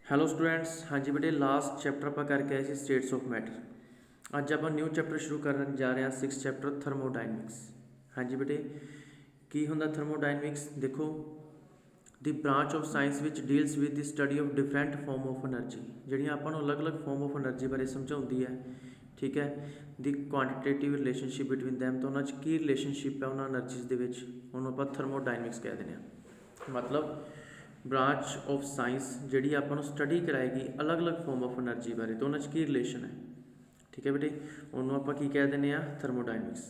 Hello students. ਹਾਂਜੀ ਬੇਟੇ, last chapter ਆਪਾਂ ਕਰਕੇ ਆਏ ਸੀ ਸਟੇਟਸ ਆਫ ਮੈਟਰ। ਅੱਜ ਆਪਾਂ ਨਿਊ ਚੈਪਟਰ ਸ਼ੁਰੂ ਕਰਨ ਜਾ ਰਹੇ ਹਾਂ, 6th ਚੈਪਟਰ ਥਰਮੋਡਾਇਨਮਿਕਸ। ਹਾਂਜੀ ਬੇਟੇ, ਕੀ ਹੁੰਦਾ ਥਰਮੋਡਾਇਨਮਿਕਸ? ਦੇਖੋ, ਦੀ ਬ੍ਰਾਂਚ ਆਫ ਸਾਇੰਸ ਵਿੱਚ deals with the study of different farm of energy, ਜਿਹੜੀਆਂ ਆਪਾਂ ਨੂੰ ਅਲੱਗ-ਅਲੱਗ ਫਾਰਮ ਆਫ ਐਨਰਜੀ ਬਾਰੇ ਸਮਝਾਉਂਦੀ ਹੈ। ਠੀਕ ਹੈ, ਦੀ ਕੁਆਂਟੀਟੇਟਿਵ ਰਿਲੇਸ਼ਨਸ਼ਿਪ ਬਿਟਵੀਨ ਦੈਮ, ਤਾਂ ਉਹਨਾਂ 'ਚ ਕੀ ਰਿਲੇਸ਼ਨਸ਼ਿਪ ਹੈ ਉਹਨਾਂ ਐਨਰਜੀਜ਼ ਦੇ ਵਿੱਚ, ਉਹਨੂੰ ਆਪਾਂ ਥਰਮੋਡਾਇਨਮਿਕਸ ਕਹਿ ਦਿੰਦੇ ਹਾਂ। ਮਤਲਬ ब्रांच ऑफ साइंस जी आपको स्टडी कराएगी अलग अलग फॉर्म ऑफ एनर्जी बारे, तो उन्होंने की रिलेशन है। ठीक है बेटे, उन्होंने आप की कह दें थर्मोडाइनमिक्स।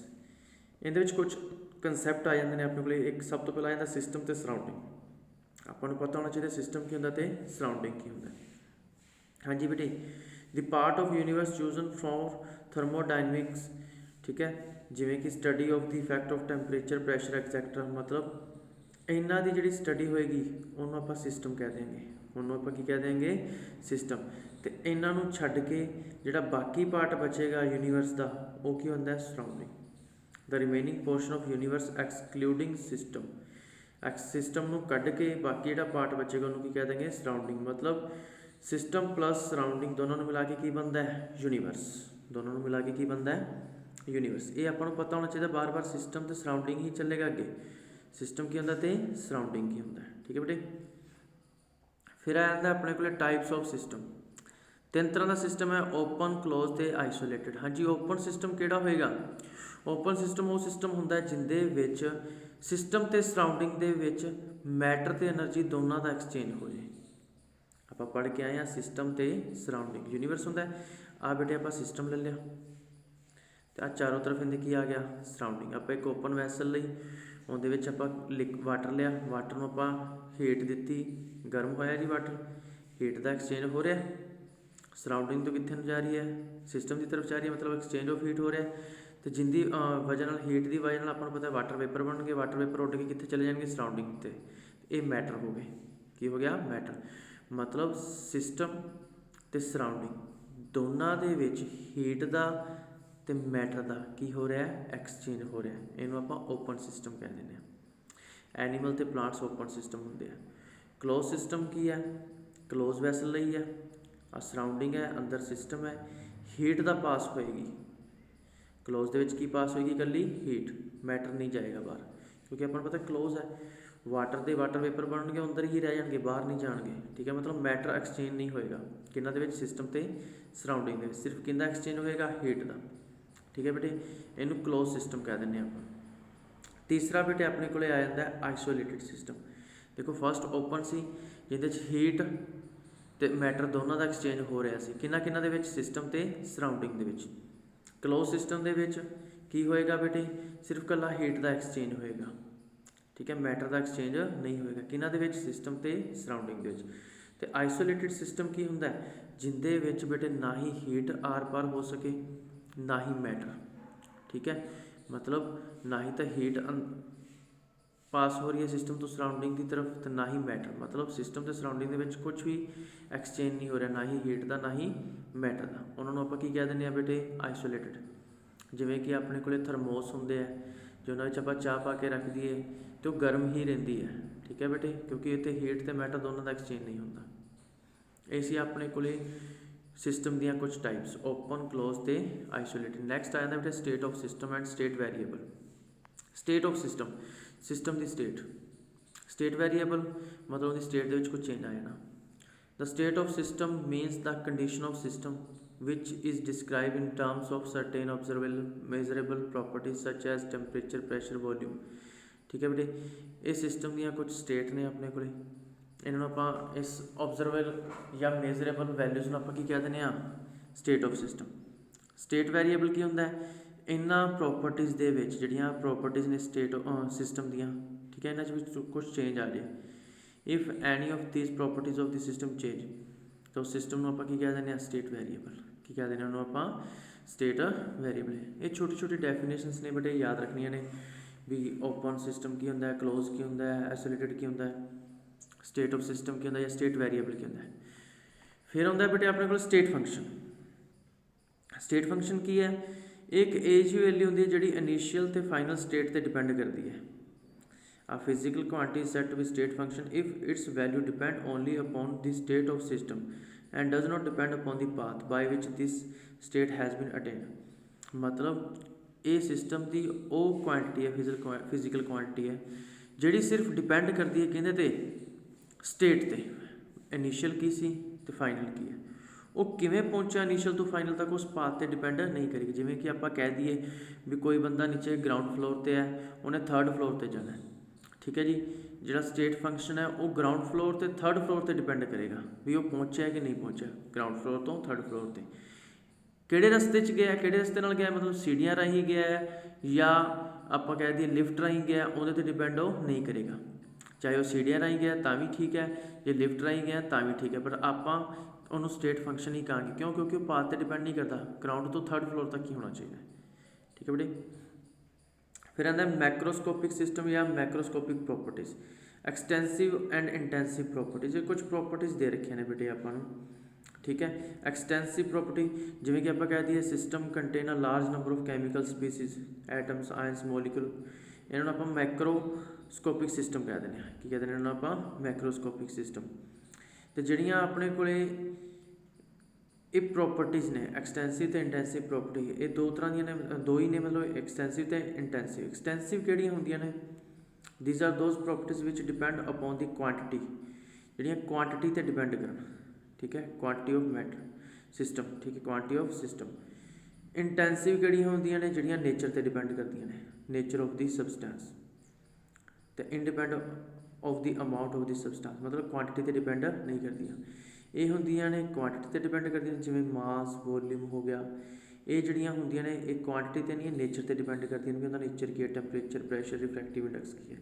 ये कुछ कंसैप्ट आ जाते हैं अपने को। एक सब तो पहला आता सिस्टम तो सराउंडिंग। आपको पता होना चाहिए सिस्टम की होंगे तो सराउंडिंग की होंगे। हाँ जी बेटे, the part of universe chosen for thermodynamics. ठीक है, जिमें कि study of the effect of temperature, pressure etcetera. मतलब इन्हों की जी स्टडी होएगी उन्होंने आप सिस्टम कह देंगे। उन्होंने आप की कह देंगे सिस्टम। तो इन्हों छड्ड के जोड़ा बाकी पार्ट बचेगा यूनीवर्स का, वो की होंदा है surrounding. The remaining portion of universe excluding system. System को कढ़ के बाकी जो पार्ट बचेगा उन्होंने की कह देंगे सराउंडिंग। मतलब सिस्टम प्लस सराउंडिंग दोनों मिला के की बनता है यूनीवर्स। दोनों मिला के की बनता है यूनीवर्स। ये आपको पता होना चाहिए, बार बार सिस्टम तो सराउंडिंग ही चलेगा अगे। सिस्टम की होंदा तो सराउंडिंग की होंदा है। ठीक है बेटे, फिर आ जाता अपने को टाइप्स ऑफ सिस्टम। तीन तरह का सिस्टम है, ओपन, क्लोज तो आइसोलेटेड। हाँ जी, ओपन सिस्टम किहड़ा होएगा? ओपन सिस्टम वो सिस्टम होंदा है जिंदे विच सिस्टम ते सराउंडिंग दे विच मैटर ते एनर्जी दोनों का एक्सचेंज हो जाए। आप पढ़ के आए हैं सिस्टम ते सराउंडिंग। यूनीवर्स होंदा है, आ बेटे आप सिस्टम ले लिया, तो आ चारों तरफ इन्हें की आ गया सराउंडिंग। आप एक ओपन वैसल लई ਉਹਦੇ ਵਿੱਚ ਆਪਾਂ ਵਾਟਰ ਲਿਆ, ਵਾਟਰ ਨੂੰ ਆਪਾਂ ਹੀਟ ਦਿੱਤੀ, ਗਰਮ ਹੋਇਆ ਜੀ ਵਾਟਰ, ਹੀਟ ਦਾ ਐਕਸਚੇਂਜ ਹੋ ਰਿਹਾ। ਸਰਾਊਂਡਿੰਗ ਤੋਂ ਕਿੱਥੇ ਨੂੰ ਜਾ ਰਹੀ ਹੈ? ਸਿਸਟਮ ਦੀ ਤਰਫ ਜਾ ਰਹੀ ਹੈ, ਮਤਲਬ ਐਕਸਚੇਂਜ ਆਫ ਹੀਟ ਹੋ ਰਿਹਾ। ਅਤੇ ਜਿੰਦੀ ਵਜ੍ਹਾ ਨਾਲ, ਹੀਟ ਦੀ ਵਜ੍ਹਾ ਨਾਲ ਆਪਾਂ ਨੂੰ ਪਤਾ ਵਾਟਰ ਵੇਪਰ ਬਣਨਗੇ। ਵਾਟਰ ਵੇਪਰ ਉੱਡ ਕੇ ਕਿੱਥੇ ਚਲੇ ਜਾਣਗੇ? ਸਰਾਊਂਡਿੰਗ 'ਤੇ। ਇਹ ਮੈਟਰ ਹੋ ਗਏ। ਕੀ ਹੋ ਗਿਆ? ਮੈਟਰ। ਮਤਲਬ ਸਿਸਟਮ ਅਤੇ ਸਰਾਊਂਡਿੰਗ ਦੋਨਾਂ ਦੇ ਵਿੱਚ ਹੀਟ ਦਾ तो मैटर का की हो रहा है? एक्सचेंज हो रहा है। इनू आप ओपन सिस्टम कह दें। एनीमल तो प्लांट्स ओपन सिस्टम होंगे। क्लोज सिस्टम की है? क्लोज वैसल लई है, सराउंडिंग है, अंदर सिस्टम है, हीट का पास होएगी। क्लोज के की पास होएगी? कली हीट, मैटर नहीं जाएगा बाहर, क्योंकि अपन पता क्लोज है। वाटर के वाटर वेपर बनने अंदर ही रह जाएंगे, बाहर नहीं जाएंगे। ठीक है, मतलब मैटर एक्सचेंज नहीं होएगा किन्हों के? सिस्टम तो सराउंडिंग के। सिर्फ किंदा एक्सचेंज होएगा? हीट का। ठीक है बेटे, इनू क्लोज सिस्टम कह दें आप। तीसरा बेटे अपने को आ जाता है आइसोलेटेड सिस्टम। देखो, फस्ट ओपन सी जिहदे हीट तो मैटर दोनों का एक्सचेंज हो रहा है किन्हों सिस्टम तो सराउंडिंग दे विच। क्लोज सिस्टम दे विच की होएगा बेटे? सिर्फ कला हीट का एक्सचेंज होएगा। ठीक है, मैटर का एक्सचेंज नहीं होएगा किन्हों? सिस्टम तो सराउंडिंग दे विच। ते आइसोलेटेड सिस्टम की हुंदा है? जिंदे विच बेटे ना ही हीट आर पार हो सके, ना ही मैटर। ठीक है, मतलब ना ही तो हीट पास हो रही है सिस्टम तो सराउंडिंग की तरफ, तो ना ही मैटर। मतलब सिस्टम तो सराउंडिंग के कुछ भी एक्सचेंज नहीं हो रहा, ना ही हीट का ना ही मैटर का। उन्होंने आप कह दें बेटे आइसोलेटेड। जिमें कि अपने को थर्मोस होंगे है, जो उन्होंने आप चाह पा के रख दिए तो गर्म ही रही है। ठीक है बेटे, क्योंकि इतने हीट तो मैटर दोनों का एक्सचेंज नहीं होता। ऐसी अपने को सिस्टम दियाँ कुछ टाइप्स, ओपन, क्लोज तो आइसोलेटेड। नैक्सट आ जाता बेटे state of system and state variable. State of system, system की स्टेट। स्टेट वैरीएबल मतलब उसकी स्टेट के कुछ चेंज आ जाना। The state of system means the condition of system which is describe in terms of certain observable measurable properties such as temperature, pressure, volume. ठीक है बेटे, ये सिस्टम दियाँ कुछ स्टेट ने अपने को। इन्होंने आप इस ऑब्जर्वेबल या मेजरेबल वैल्यूज़ में आप कह दें स्टेट ऑफ सिस्टम। स्टेट वैरीएबल की होंदा है? इन्होंने प्रॉपर्टीज़ दे विच जिहड़ियां प्रॉपर्टीज़ ने स्टेट सिस्टम दियां। ठीक है, इन्होंने कुछ चेंज आ जाए। If any of these properties of the system change, तो सिस्टम आप कह दें स्टेट वैरीएबल। की कह दें आप? स्टेट वैरीएबल। ये छोटी छोटी डेफिनेशनस ने बेटे याद रखनिया ने भी। ओपन सिस्टम की होंदा है, क्लोज की होंदा है, आइसोलेटेड की होंदा है, स्टेट ऑफ सिस्टम की होंदा है, या स्टेट वैरीएबल की होंदा है। फिर होंदा बेटे अपने को स्टेट फंक्शन। स्टेट फंक्शन की है? एक एज ही वैल्यू होंदी है जिहड़ी इनिशियल तो फाइनल स्टेट पर डिपेंड करती है। A physical quantity is said to be state function if its value depend only upon the state of system and does not depend upon the path by which this state has been attained. मतलब ਇਹ system ਦੀ ਉਹ quantity ਹੈ physical quantity ਹੈ ਜਿਹੜੀ ਸਿਰਫ depend ਕਰਦੀ ਹੈ ਕਿਹਦੇ ਤੇ ਸਟੇਟ ਤੇ ਇਨੀਸ਼ੀਅਲ ਕੀ ਸੀ ਤੇ ਫਾਈਨਲ ਕੀ ਹੈ ਉਹ ਕਿਵੇਂ ਪਹੁੰਚਿਆ ਇਨੀਸ਼ੀਅਲ ਤੋਂ ਫਾਈਨਲ ਤੱਕ ਉਸ ਪਾਥ ਤੇ ਡਿਪੈਂਡ ਨਹੀਂ ਕਰੇਗੀ ਜਿਵੇਂ ਕਿ ਆਪਾਂ ਕਹਿ ਦਈਏ ਵੀ ਕੋਈ ਬੰਦਾ ਨੀਚੇ ਗਰਾਊਂਡ ਫਲੋਰ ਤੇ ਹੈ ਉਹਨੇ ਥਰਡ ਫਲੋਰ ਤੇ ਜਾਣਾ ਠੀਕ ਹੈ ਜੀ ਜਿਹੜਾ ਸਟੇਟ ਫੰਕਸ਼ਨ ਹੈ ਉਹ ਗਰਾਊਂਡ ਫਲੋਰ ਤੇ ਥਰਡ ਫਲੋਰ ਤੇ ਡਿਪੈਂਡ ਕਰੇਗਾ ਵੀ ਉਹ ਪਹੁੰਚਿਆ ਕਿ ਨਹੀਂ ਪਹੁੰਚਿਆ ਗਰਾਊਂਡ ਫਲੋਰ ਤੋਂ ਥਰਡ ਫਲੋਰ ਤੇ ਕਿਹੜੇ ਰਸਤੇ 'ਚ ਗਿਆ ਕਿਹੜੇ ਰਸਤੇ ਨਾਲ ਗਿਆ ਮਤਲਬ ਸੀੜੀਆਂ ਰਾਹੀਂ ਗਿਆ ਜਾਂ ਆਪਾਂ ਕਹਿ ਦਈਏ ਲਿਫਟ ਰਾਹੀਂ ਗਿਆ ਉਹਦੇ ਤੇ ਡਿਪੈਂਡ ਉਹ ਨਹੀਂ ਕਰੇਗਾ ਚਾਹੇ ਉਹ ਸੀੜੀਆਂ ਰਾਹੀਂ ਗਿਆ ਤਾਂ ਵੀ ਠੀਕ ਹੈ ਜੇ ਲਿਫਟ ਰਾਹੀਂ ਗਿਆ ਤਾਂ ਵੀ ਠੀਕ ਹੈ ਪਰ ਆਪਾਂ ਉਹਨੂੰ ਸਟੇਟ ਫੰਕਸ਼ਨ ਹੀ ਕਹਾਂਗੇ ਕਿਉਂ ਕਿਉਂਕਿ ਉਹ ਪਾਥ ਤੇ ਡਿਪੈਂਡ ਨਹੀਂ ਕਰਦਾ ਗਰਾਊਂਡ ਤੋਂ ਥਰਡ ਫਲੋਰ ਤੱਕ ਹੀ ਹੋਣਾ ਚਾਹੀਦਾ ਠੀਕ ਹੈ ਬੇਟੇ ਫਿਰ ਆਉਂਦਾ ਮੈਕਰੋਸਕੋਪਿਕ ਸਿਸਟਮ ਜਾਂ macroscopic properties extensive and intensive properties ਇਹ ਕੁਝ ਪ੍ਰੋਪਰਟੀਜ਼ ਦੇ ਰੱਖੀਆਂ ਨੇ ਬੇਟੇ ਆਪਾਂ ਨੂੰ ਠੀਕ ਹੈ ਐਕਸਟੈਂਸਿਵ ਪ੍ਰੋਪਰਟੀ ਜਿਵੇਂ ਕਿ ਆਪਾਂ ਕਹਿ ਦਈਏ system contain a large number of chemical species atoms ions molecule ਇਹਨਾਂ ਨੂੰ ਆਪਾਂ ਮੈਕਰੋਸਕੋਪਿਕ ਸਿਸਟਮ ਕਹਿ ਦਿੰਦੇ ਹਾਂ ਕੀ ਕਹਿੰਦੇ ਨੇ ਇਹਨਾਂ ਨੂੰ ਆਪਾਂ ਮੈਕਰੋਸਕੋਪਿਕ ਸਿਸਟਮ ਤੇ ਜਿਹੜੀਆਂ ਆਪਣੇ ਕੋਲੇ ਇਹ ਪ੍ਰੋਪਰਟੀਜ਼ ਨੇ ਐਕਸਟੈਂਸਿਵ ਤੇ ਇੰਟੈਂਸਿਵ ਪ੍ਰੋਪਰਟੀ ਇਹ ਦੋ ਤਰ੍ਹਾਂ ਦੀਆਂ ਨੇ ਦੋ ਹੀ ਨੇ ਮਤਲਬ ਐਕਸਟੈਂਸਿਵ ਤੇ ਇੰਟੈਂਸਿਵ ਐਕਸਟੈਂਸਿਵ ਕਿਹੜੀਆਂ ਹੁੰਦੀਆਂ ਨੇ these are those properties which depend upon the quantity ਜਿਹੜੀਆਂ ਕੁਆਂਟੀਟੀ ਤੇ ਡਿਪੈਂਡ ਕਰਨ ਠੀਕ ਹੈ ਕੁਆਂਟੀਟੀ ਆਫ ਮੈਟਰ ਸਿਸਟਮ ਠੀਕ ਹੈ ਕੁਆਂਟੀਟੀ ਆਫ ਸਿਸਟਮ ਇੰਟੈਂਸਿਵ ਕਿਹੜੀਆਂ ਹੁੰਦੀਆਂ ਨੇ ਜਿਹੜੀਆਂ ਨੇਚਰ ਤੇ ਡਿਪੈਂਡ ਕਰਦੀਆਂ ਨੇ ਨੇਚਰ ਆਫ ਦੀ ਸਬਸਟੈਂਸ ਤੇ independent of the amount of the substance ਮਤਲਬ ਕੁਆਂਟੀਟੀ ਤੇ ਡਿਪੈਂਡ ਨਹੀਂ ਕਰਦੀਆਂ ਇਹ ਹੁੰਦੀਆਂ ਨੇ ਕੁਆਂਟੀਟੀ ਤੇ ਡਿਪੈਂਡ ਕਰਦੀਆਂ ਜਿਵੇਂ ਮਾਸ ਵੋਲਿਊਮ ਹੋ ਗਿਆ ਇਹ ਜਿਹੜੀਆਂ ਹੁੰਦੀਆਂ ਨੇ ਇਹ ਕੁਆਂਟੀਟੀ ਤੇ ਨਹੀਂ ਨੇਚਰ ਤੇ ਡਿਪੈਂਡ ਕਰਦੀਆਂ ਨੇ ਕਿ ਉਹਦਾ ਨੇਚਰ ਕੀ ਹੈ ਟੈਂਪਰੇਚਰ ਪ੍ਰੈਸ਼ਰ ਰਿਫਰੈਕਟਿਵ ਇੰਡੈਕਸ ਕੀ ਹੈ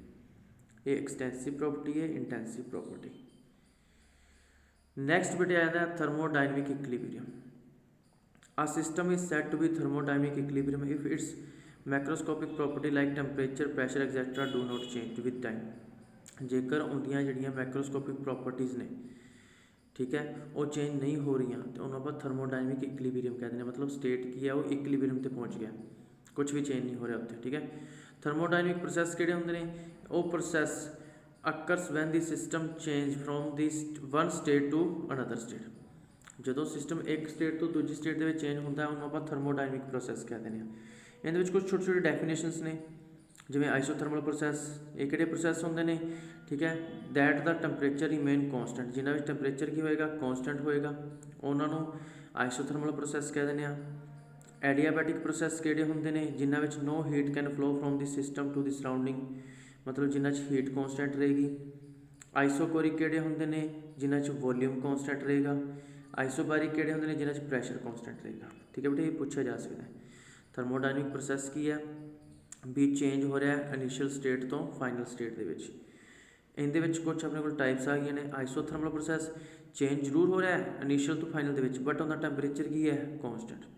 ਇਹ ਐਕਸਟੈਂਸਿਵ ਪ੍ਰੋਪਰਟੀ ਹੈ ਇੰਟੈਂਸਿਵ ਪ੍ਰੋਪਰਟੀ नेक्स्ट बेटे आया था thermodynamic equilibrium a system is said to be thermodynamic equilibrium if its macroscopic property like temperature pressure etcetera do not change with time जेकर उनदियां जड़ियां macroscopic properties ने ठीक है वो चेंज नहीं हो रही तो उन्होंने आप थर्मोडाइनमिक इक्विलिब्रियम कहते हैं मतलब स्टेट की है वो इक्विलिब्रियम तक पहुँच गया कुछ भी चेंज नहीं हो रहा उत्थे ठीक है थर्मोडाइनमिक प्रोसैस किहड़े हुंदे ने वो process occurs when the system change from this one state to another state ਜਦੋਂ ਸਿਸਟਮ ਇੱਕ ਸਟੇਟ ਤੋਂ ਦੂਜੀ ਸਟੇਟ ਦੇ ਵਿੱਚ ਚੇਂਜ ਹੁੰਦਾ ਉਹਨੂੰ ਆਪਾਂ ਥਰਮੋਡਾਇਨਮਿਕ ਪ੍ਰੋਸੈਸ ਕਹਿੰਦੇ ਨੇ ਇਹਦੇ ਵਿੱਚ ਕੁਝ ਛੋਟੇ ਛੋਟੇ ਡੈਫੀਨੇਸ਼ਨਸ ਨੇ ਜਿਵੇਂ ਆਈਸੋਥਰਮਲ ਪ੍ਰੋਸੈਸ ਇਹ ਕਿਹੜੇ ਪ੍ਰੋਸੈਸ ਹੁੰਦੇ ਨੇ ਠੀਕ ਹੈ that the temperature remain constant ਜਿਨ੍ਹਾਂ ਵਿੱਚ ਟੈਂਪਰੇਚਰ ਕੀ ਹੋਏਗਾ ਕਨਸਟੈਂਟ ਹੋਏਗਾ ਉਹਨਾਂ ਨੂੰ ਆਈਸੋਥਰਮਲ ਪ੍ਰੋਸੈਸ ਕਹਿ ਦਿੰਦੇ ਆ ਐਡੀਆਬੈਟਿਕ ਪ੍ਰੋਸੈਸ ਕਿਹੜੇ ਹੁੰਦੇ ਨੇ ਜਿਨ੍ਹਾਂ ਵਿੱਚ no heat can flow from the system to the surrounding मतलब जिन्हां हीट कॉन्सटेंट रहेगी आइसोकोरिक किहड़े हुंदे ने जिन्हां वॉल्यूम कॉन्सटेंट रहेगा आइसोबारिक किहड़े हुंदे ने जिन्हां प्रैशर कॉन्सटेंट रहेगा ठीक है बेटे ये पूछा जा सकता है थर्मोडाइनमिक प्रोसैस की है भी चेंज हो रहा है इनिशियल स्टेट तो फाइनल स्टेट दे विच इहदे विच कुछ अपने कोल टाइप्स आ गई ने आइसोथर्मल प्रोसैस चेंज जरूर हो रहा है इनिशियल तो फाइनल दे विच बट उहदा टैंपरेचर की है कॉन्सटेंट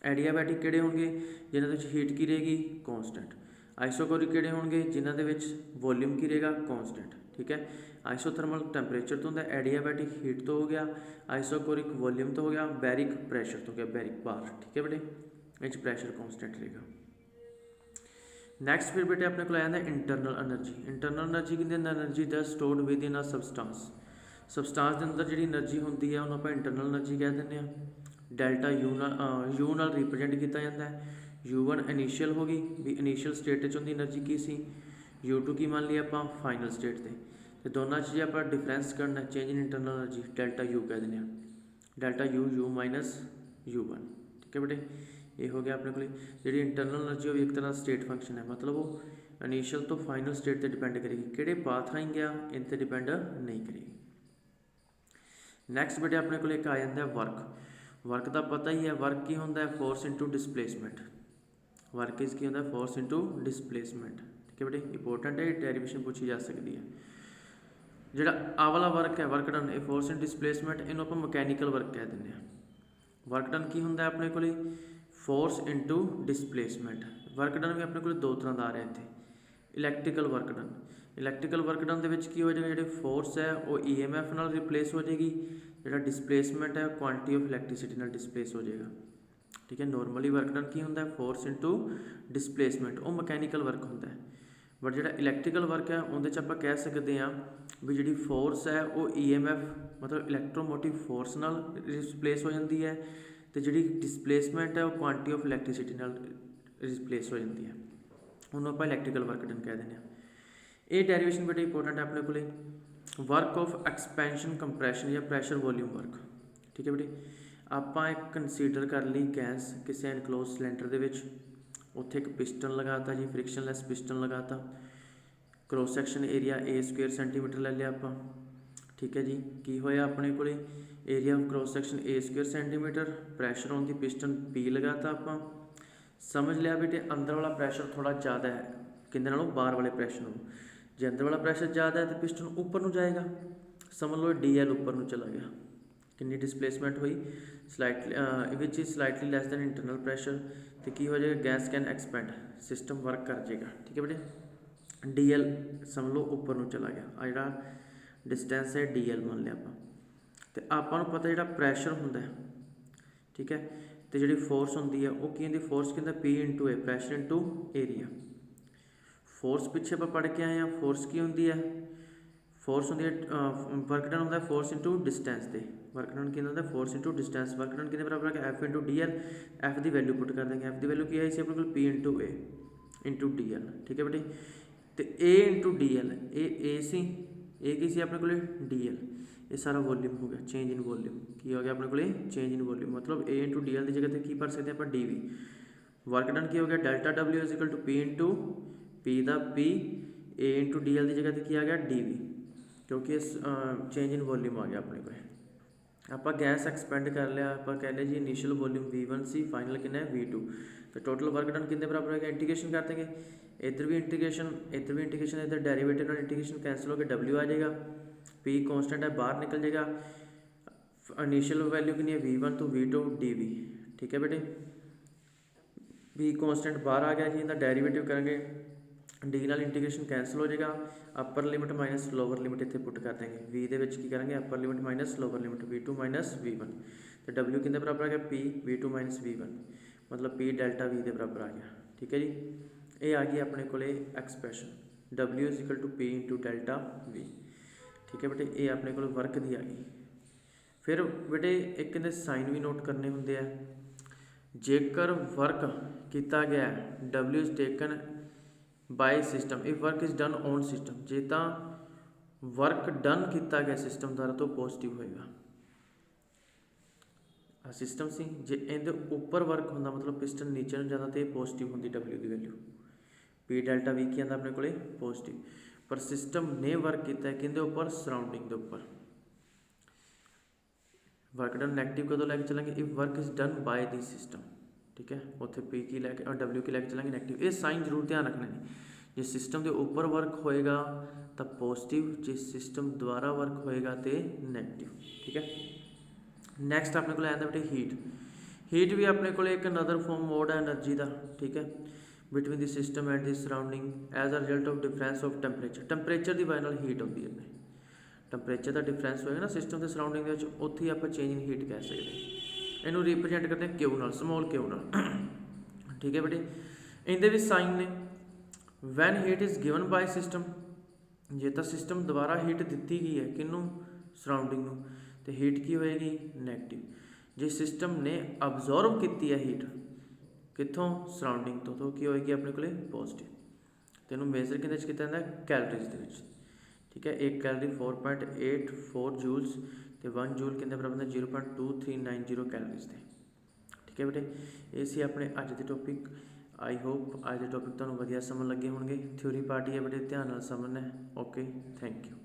एडियाबैटिक किहड़े होणगे जिन्हां दे हीट की रहेगी कॉन्सटेंट आइसोकोरिक किहड़े होणगे जिन्हां दे विच वॉल्यूम की रहेगा कॉन्सटेंट ठीक है आइसोथर्मल टैंपरेचर तो होंदा एडियाबैटिक हीट तो हो गया आइसोकोरिक वॉल्यूम तो हो गया बैरिक प्रैशर तो हो गया बैरिक बार ठीक है बेटे इस प्रैशर कॉन्सटेंट रहेगा नैक्सट फिर बेटे अपने को आ जाता है इंटरनल एनर्जी की energy that stored within a substance के अंदर जी एनर्जी होंगी है उन्होंने आप इंटरनल एनर्जी कह दें डेल्टा यू नाल रिप्रजेंट किया जाता है U1 इनिशियल हो गई भी इनिशियल स्टेट उनकी एनर्जी की सी U2 की मान लिया आप फाइनल स्टेट से दोनों जो आप डिफरेंस करना change in internal energy delta U कह दें डेल्टा U माइनस U1 ठीक है बेटे ये हो गया अपने को जी इंटरनल एनर्जी हो एक तरह स्टेट फंक्शन है मतलब वो इनिशियल तो फाइनल स्टेट पर डिपेंड करेगी कि पाथ राही गया इन पर डिपेंड नहीं करेगी नैक्सट बेटे अपने को एक आ जाता है वर्क का पता ही है वर्क की होंगे force into displacement work is की होंगे फोर्स इंटू डिसप्लेसमेंट ठीक है बेटे इंपोर्टेंट है डेरिवेशन पूछी जा सकती है जोड़ा आ वाला वर्क है वर्क डन ये फोर्स इंटू डिसप्लेसमेंट इन्हों आप मकैनिकल वर्क कह दें वर्क डन की होंगे अपने को force into displacement work done भी अपने को दो तरह का आ रहा है इतने इलैक्ट्रिकल वर्क डन की हो जाएगा जी फोर्स है वो EMF नाल रिप्लेस हो जाएगी जो डिसप्लेसमेंट है क्वांटिटी ऑफ इलैक्ट्रिसिटी नाल डिसप्लेस हो जाएगा ठीक है नॉर्मली वर्क डन की होंगे फोर्स इंटू डिसप्लेसमेंट वो मकैनिकल वर्क होंगे बट जो इलैक्ट्रिकल वर्क है उहदे च आपां कह सकते हैं भी जी फोर्स है वो EMF मतलब इलैक्ट्रोमोटिव फोर्स नाल रिस्पलेस हो जाती है, तो जी डिसप्लेसमेंट है वो क्वांटिटी ऑफ इलैक्ट्रिसिटी नाल रिस्पलेस हो जाती है, उन्होंने आप इलैक्ट्रिकल वर्क डन कह दें। ये डेरीवेशन बेटे इंपोर्टेंट है अपने को वर्क ऑफ एक्सपेंशन कंप्रैशन या प्रैशर वॉल्यूम वर्क। ठीक है बेटे, आप एक कंसीडर कर ली गैस किसी एनक्लोज सिलेंडर के उत्थे एक पिस्टन लगाता जी, फ्रिक्शनलैस पिस्टन लगाता, cross section area A² centimetre ले लिया आप। ठीक है जी, की होया अपने को area of cross section A² centimetre, pressure on the piston P लगाता आप। समझ लिया बेटे अंदर वाला प्रैशर थोड़ा ज़्यादा है किंदे नालों बाहर वाले प्रैशर नालों, जे अंदर वाला प्रैशर ज़्यादा है तो पिस्टन ऊपर को जाएगा, समझ लो DL ऊपर को चला गया, कितनी डिसप्लेसमेंट हुई slightly which is slightly less than internal pressure, तो की हो जाएगा gas can expand, system work कर जाएगा। ठीक है बेटे, DL समझ लो ऊपर को चला गया, आ जोड़ा डिस्टेंस है DL मान लिया आप, तो आपको पता जो प्रैशर होंगे, ठीक है, तो जी फोर्स होंगी है वो की होंगी, फोर्स की P into A, pressure into area. Force पिछे आप पढ़ के आए हैं, फोर्स की होंगी है, फोर्स होंगी वर्क डन होंगे फोर्स इंटू डिस्टेंस से, वर्क डन की होंगे force into distance, work done कि बराबर है F इंटू DL, F की वैल्यू पुट कर देंगे, F की वैल्यू की आई सी अपने P into A into DL। ठीक है बेटे, तो A इंटू DL, A सी A की सी अपने को DL, ये सारा वॉल्यूम हो गया, चेंज इन वॉल्यूम की हो गया अपने को चेंज इन वॉल्यूम, मतलब A इंटू DL की जगह की पढ़ सकते हैं आप DV। वर्क डन की हो गया delta W is equal to P into P का P, A इंटू DL की जगह की आ गया DV, क्योंकि चेंज इन वॉल्यूम आ गया अपने को। आप गैस एक्सपेंड कर लिया, आप कह लिया जी इनिशियल वॉल्यूम V1 सी, फाइनल कितना है V2, तो टोटल वर्क डन कितने बराबर है, इंटीग्रेशन कर देंगे, इधर भी इंटीग्रेशन, इधर डेरिवेटिव और इंटीग्रेशन कैंसिल होकर W आ जाएगा, P कॉन्स्टेंट है बाहर निकल जाएगा, इनिशियल वैल्यू कितनी है V1 तो V2 DV। ठीक है बेटे, P कॉन्स्टेंट बाहर आ गया जी, इनका डेरीवेटिव करेंगे, डी नाल इंटीग्रेशन कैंसिल हो जाएगा, upper limit minus lower limit इतने पुट कर देंगे, V दे विच की करेंगे upper limit minus lower limit V2 minus V1, तो W कितने बराबर आ गया P V2 माइनस V1, मतलब P डेल्टा V के बराबर आ गया। ठीक है जी, ये आ गई अपने को expression W is equal to P into delta V। ठीक है बेटे, ये अपने को वर्क की आ गई। फिर बेटे एक कहते साइन भी नोट करने होंगे है, जेकर वर्क किया गया W is taken by system, if work is done on system, जे तो वर्क डन किया गया सिस्टम द्वारा तो पॉजिटिव होएगा, सिस्टम सी जे इनके उपर वर्क होंगे मतलब पिस्टन नीचे में जाता तो पॉजिटिव होंगी W की वैल्यू, P डेल्टा V की आता अपने को पॉजिटिव, पर सिस्टम ने वर्क किया है कि उपर सराउंडिंग के उपर, वर्क डन नैगेटिव कदों लैके चलेंगे, if work is done by the system. ठीक है, उत्थे P की लैके और W की लैके चलेंगे नैगेटिव, ये साइन जरूर ध्यान रखने ने, जे सिस्टम के उपर वर्क होएगा तो पॉजिटिव, जे सिस्टम द्वारा वर्क होएगा तो नैगेटिव। ठीक है, नैक्सट अपने को आता बेटे हीट, हीट भी अपने को एक अनदर फॉर्म मोड है एनर्जी का। ठीक है, between the system and the surrounding as a result of difference of temperature, temperature की वजह हीट होती है, अपने टैंपरेचर का डिफरेंस होएगा ना सिस्टम के सराउंडिंग के उत्थे आप चेंज इन हीट कह सकते हैं, इनू रिप्रजेंट करते हैं क्यू नाल, स्मॉल क्यू नाल। ठीक है बेटे, इनके भी साइन ने, when heat is given by system, जे तो सिस्टम द्वारा हीट दी गई है किनू सराउंडिंग में, तो हीट की होएगी नैगेटिव, जे सिस्टम ने अबजॉर्व की है हीट कितों सराउंडिंग तो की होएगी अपने को पॉजिटिव, तो इनू मेजर किहदे च कीता जांदा कैलरीज दे विच। ठीक है, एक कैलरी 4.84 जूल्स, तो 1 जूल कितने बराबर 0.2390 कैलरीज थे। ठीक है बेटे, ये सी अपने अज के टॉपिक, आई होप अज के टॉपिक तुहानूं वधिया समझ लगे होणगे, थ्योरी पार्ट ही है बेटे ध्यान नाल समझना है। Okay, thank you.